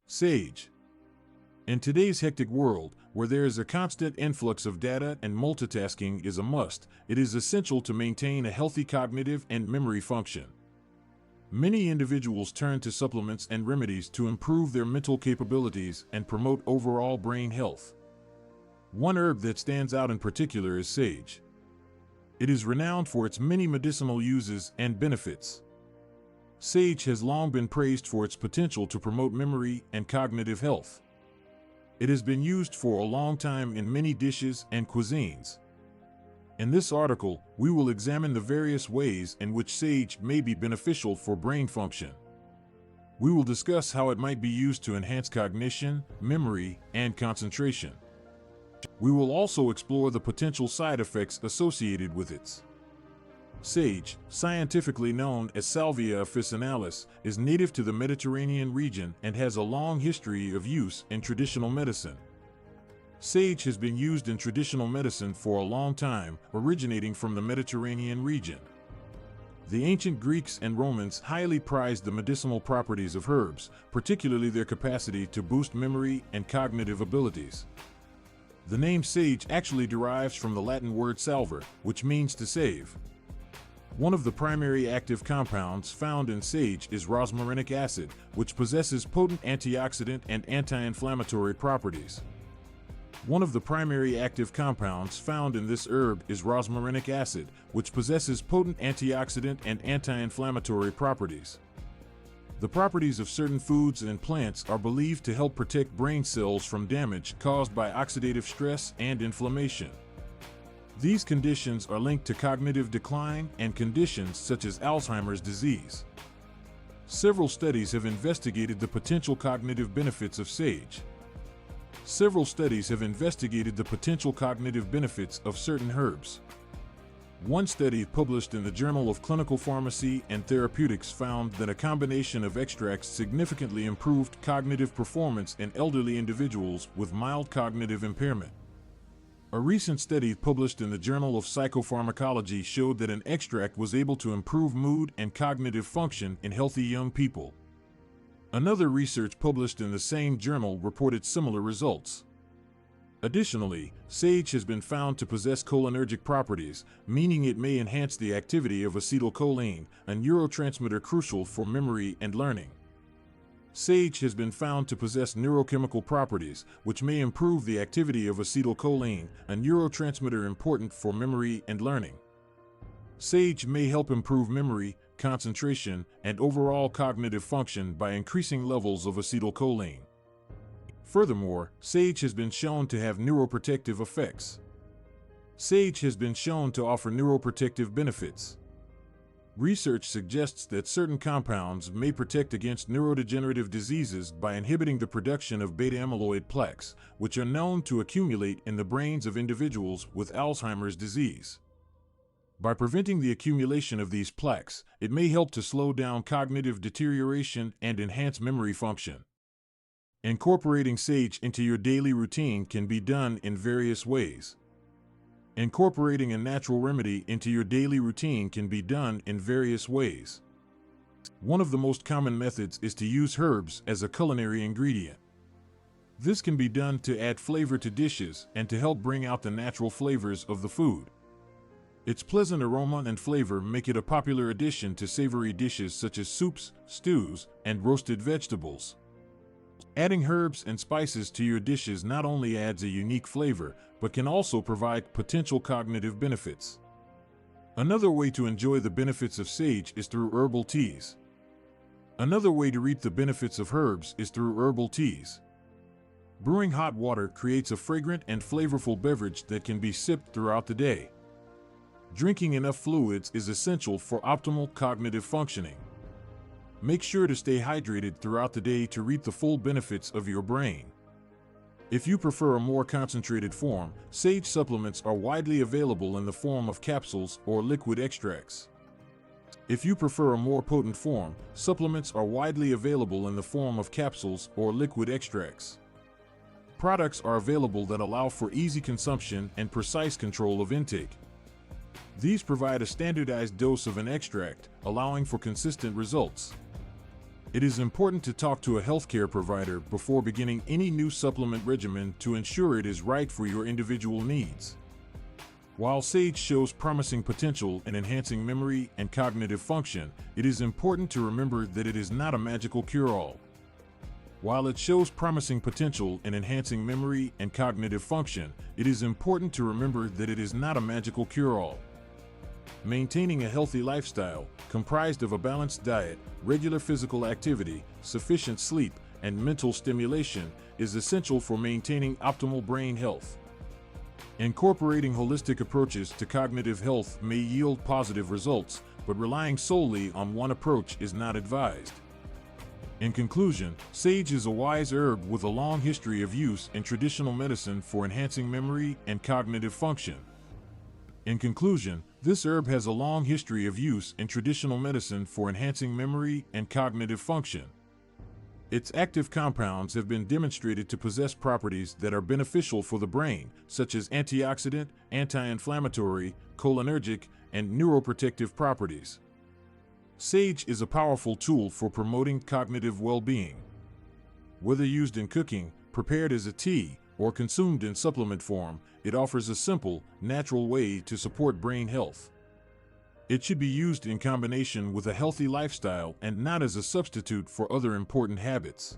Sage. In today's hectic world, where there is a constant influx of data and multitasking is a must, it is essential to maintain a healthy cognitive and memory function. Many individuals turn to supplements and remedies to improve their mental capabilities and promote overall brain health. One herb that stands out in particular is sage. It is renowned for its many medicinal uses and benefits. Sage has long been praised for its potential to promote memory and cognitive health. It has been used for a long time in many dishes and cuisines. In this article, we will examine the various ways in which sage may be beneficial for brain function. We will discuss how it might be used to enhance cognition, memory, and concentration. We will also explore the potential side effects associated with it. Sage, scientifically known as Salvia officinalis, is native to the Mediterranean region and has a long history of use in traditional medicine. Sage has been used in traditional medicine for a long time, originating from the Mediterranean region. The ancient Greeks and Romans highly prized the medicinal properties of herbs, particularly their capacity to boost memory and cognitive abilities. The name sage actually derives from the Latin word salver, which means to save. One of the primary active compounds found in sage is rosmarinic acid, which possesses potent antioxidant and anti-inflammatory properties. One of the primary active compounds found in this herb is rosmarinic acid, which possesses potent antioxidant and anti-inflammatory properties. The properties of certain foods and plants are believed to help protect brain cells from damage caused by oxidative stress and inflammation. These conditions are linked to cognitive decline and conditions such as Alzheimer's disease. Several studies have investigated the potential cognitive benefits of sage. Several studies have investigated the potential cognitive benefits of certain herbs. One study published in the Journal of Clinical Pharmacy and Therapeutics found that a combination of extracts significantly improved cognitive performance in elderly individuals with mild cognitive impairment. A recent study published in the Journal of Psychopharmacology showed that an extract was able to improve mood and cognitive function in healthy young people. Another research published in the same journal reported similar results. Additionally, sage has been found to possess cholinergic properties, meaning it may enhance the activity of acetylcholine, a neurotransmitter crucial for memory and learning. Sage has been found to possess neurochemical properties, which may improve the activity of acetylcholine, a neurotransmitter important for memory and learning. Sage may help improve memory, concentration, and overall cognitive function by increasing levels of acetylcholine. Furthermore, sage has been shown to have neuroprotective effects. Sage has been shown to offer neuroprotective benefits. Research suggests that certain compounds may protect against neurodegenerative diseases by inhibiting the production of beta-amyloid plaques, which are known to accumulate in the brains of individuals with Alzheimer's disease. By preventing the accumulation of these plaques, it may help to slow down cognitive deterioration and enhance memory function. Incorporating sage into your daily routine can be done in various ways. Incorporating a natural remedy into your daily routine can be done in various ways. One of the most common methods is to use herbs as a culinary ingredient. This can be done to add flavor to dishes and to help bring out the natural flavors of the food. Its pleasant aroma and flavor make it a popular addition to savory dishes such as soups, stews, and roasted vegetables. Adding herbs and spices to your dishes not only adds a unique flavor, but can also provide potential cognitive benefits. Another way to enjoy the benefits of sage is through herbal teas. Another way to reap the benefits of herbs is through herbal teas. Brewing hot water creates a fragrant and flavorful beverage that can be sipped throughout the day. Drinking enough fluids is essential for optimal cognitive functioning. Make sure to stay hydrated throughout the day to reap the full benefits of your brain. If you prefer a more concentrated form, sage supplements are widely available in the form of capsules or liquid extracts. If you prefer a more potent form, supplements are widely available in the form of capsules or liquid extracts. Products are available that allow for easy consumption and precise control of intake. These provide a standardized dose of an extract, allowing for consistent results. It is important to talk to a healthcare provider before beginning any new supplement regimen to ensure it is right for your individual needs. While sage shows promising potential in enhancing memory and cognitive function, it is important to remember that it is not a magical cure-all. While it shows promising potential in enhancing memory and cognitive function, it is important to remember that it is not a magical cure-all. Maintaining a healthy lifestyle, comprised of a balanced diet, regular physical activity, sufficient sleep, and mental stimulation, is essential for maintaining optimal brain health. Incorporating holistic approaches to cognitive health may yield positive results, but relying solely on one approach is not advised. In conclusion, sage is a wise herb with a long history of use in traditional medicine for enhancing memory and cognitive function. In conclusion, this herb has a long history of use in traditional medicine for enhancing memory and cognitive function. Its active compounds have been demonstrated to possess properties that are beneficial for the brain, such as antioxidant, anti-inflammatory, cholinergic, and neuroprotective properties. Sage is a powerful tool for promoting cognitive well-being. Whether used in cooking, prepared as a tea, or consumed in supplement form, it offers a simple, natural way to support brain health. It should be used in combination with a healthy lifestyle and not as a substitute for other important habits.